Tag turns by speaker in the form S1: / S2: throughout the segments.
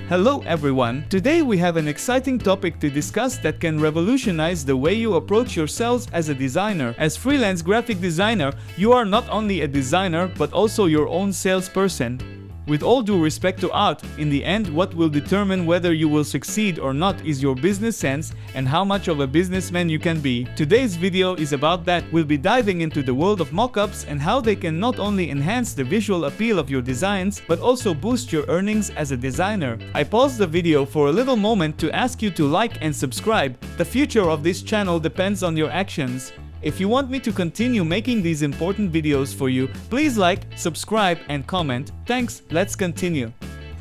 S1: Hello everyone, today we have an exciting topic to discuss that can revolutionize the way you approach yourselves as a designer. As freelance graphic designer, you are not only a designer but also your own salesperson. With all due respect to art, in the end what will determine whether you will succeed or not is your business sense and how much of a businessman you can be. Today's video is about that. We'll be diving into the world of mockups and how they can not only enhance the visual appeal of your designs but also boost your earnings as a designer. I paused the video for a little moment to ask you to like and subscribe. The future of this channel depends on your actions. If you want me to continue making these important videos for you, please like, subscribe and comment. Thanks, let's continue.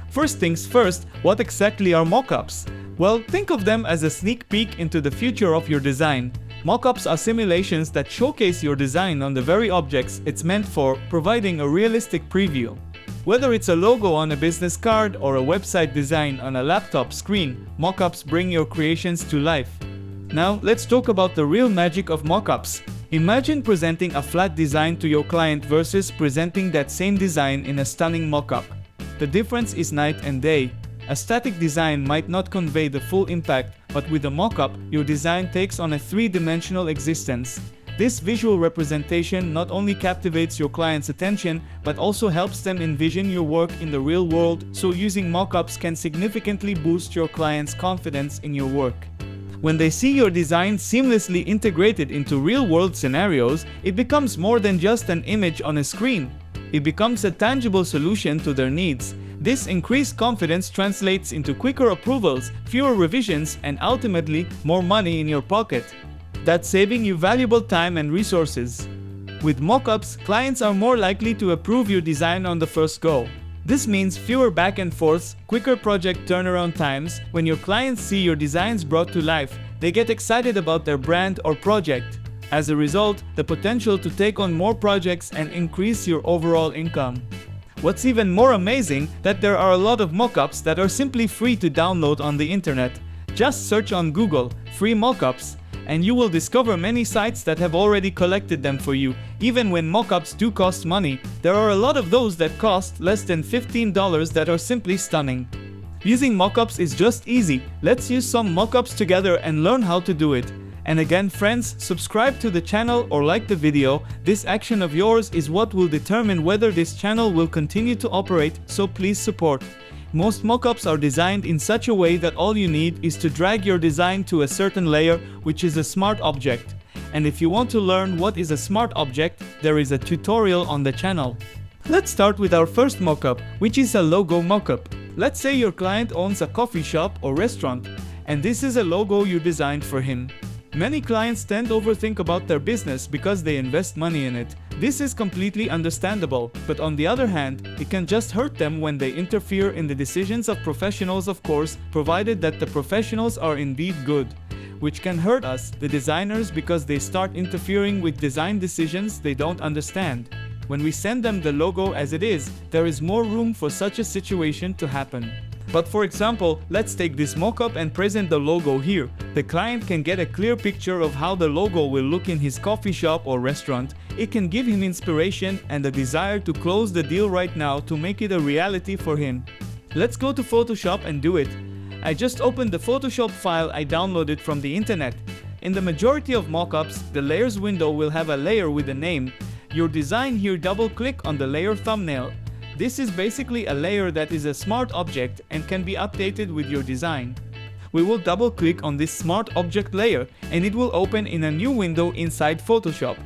S1: First things first, what exactly are mockups? Well, think of them as a sneak peek into the future of your design. Mockups are simulations that showcase your design on the very objects it's meant for, providing a realistic preview. Whether it's a logo on a business card or a website design on a laptop screen, mockups bring your creations to life. Now, let's talk about the real magic of mockups. Imagine presenting a flat design to your client versus presenting that same design in a stunning mockup. The difference is night and day. A static design might not convey the full impact, but with a mockup, your design takes on a three-dimensional existence. This visual representation not only captivates your client's attention, but also helps them envision your work in the real world, so using mockups can significantly boost your client's confidence in your work. When they see your design seamlessly integrated into real-world scenarios, it becomes more than just an image on a screen. It becomes a tangible solution to their needs. This increased confidence translates into quicker approvals, fewer revisions, and ultimately, more money in your pocket. That's saving you valuable time and resources. With mockups, clients are more likely to approve your design on the first go. This means fewer back and forths, quicker project turnaround times. When your clients see your designs brought to life, they get excited about their brand or project. As a result, the potential to take on more projects and increase your overall income. What's even more amazing, that there are a lot of mockups that are simply free to download on the internet. Just search on Google, free mockups, and you will discover many sites that have already collected them for you. Even when mockups do cost money, there are a lot of those that cost less than $15 that are simply stunning. Using mockups is just easy. Let's use some mockups together and learn how to do it. And again friends, subscribe to the channel or like the video. This action of yours is what will determine whether this channel will continue to operate, so please support. Most mockups are designed in such a way that all you need is to drag your design to a certain layer, which is a smart object. And if you want to learn what is a smart object, there is a tutorial on the channel. Let's start with our first mockup, which is a logo mockup. Let's say your client owns a coffee shop or restaurant, and this is a logo you designed for him. Many clients tend to overthink about their business because they invest money in it. This is completely understandable, but on the other hand, it can just hurt them when they interfere in the decisions of professionals, of course, provided that the professionals are indeed good. Which can hurt us, the designers, because they start interfering with design decisions they don't understand. When we send them the logo as it is, there is more room for such a situation to happen. But for example, let's take this mockup and present the logo here. The client can get a clear picture of how the logo will look in his coffee shop or restaurant. It can give him inspiration and a desire to close the deal right now to make it a reality for him. Let's go to Photoshop and do it. I just opened the Photoshop file I downloaded from the internet. In the majority of mockups, the layers window will have a layer with a name. Your design here, double-click on the layer thumbnail. This is basically a layer that is a smart object and can be updated with your design. We will double-click on this smart object layer and it will open in a new window inside Photoshop.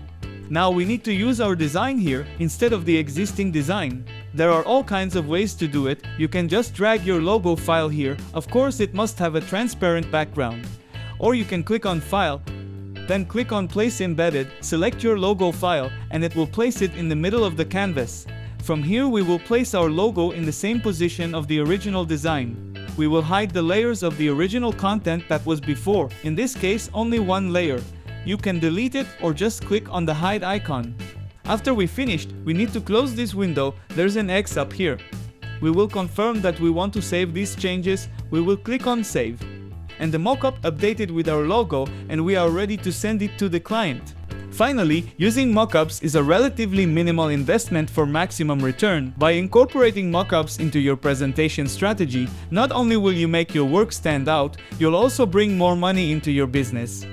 S1: Now we need to use our design here instead of the existing design. There are all kinds of ways to do it. You can just drag your logo file here. Of course, it must have a transparent background. Or you can click on File, then click on Place Embedded, select your logo file, and it will place it in the middle of the canvas. From here we will place our logo in the same position of the original design. We will hide the layers of the original content that was before, in this case only one layer. You can delete it or just click on the hide icon. After we finished, we need to close this window. There's an X up here. We will confirm that we want to save these changes. We will click on Save. And the mockup updated with our logo and we are ready to send it to the client. Finally, using mockups is a relatively minimal investment for maximum return. By incorporating mockups into your presentation strategy, not only will you make your work stand out, you'll also bring more money into your business.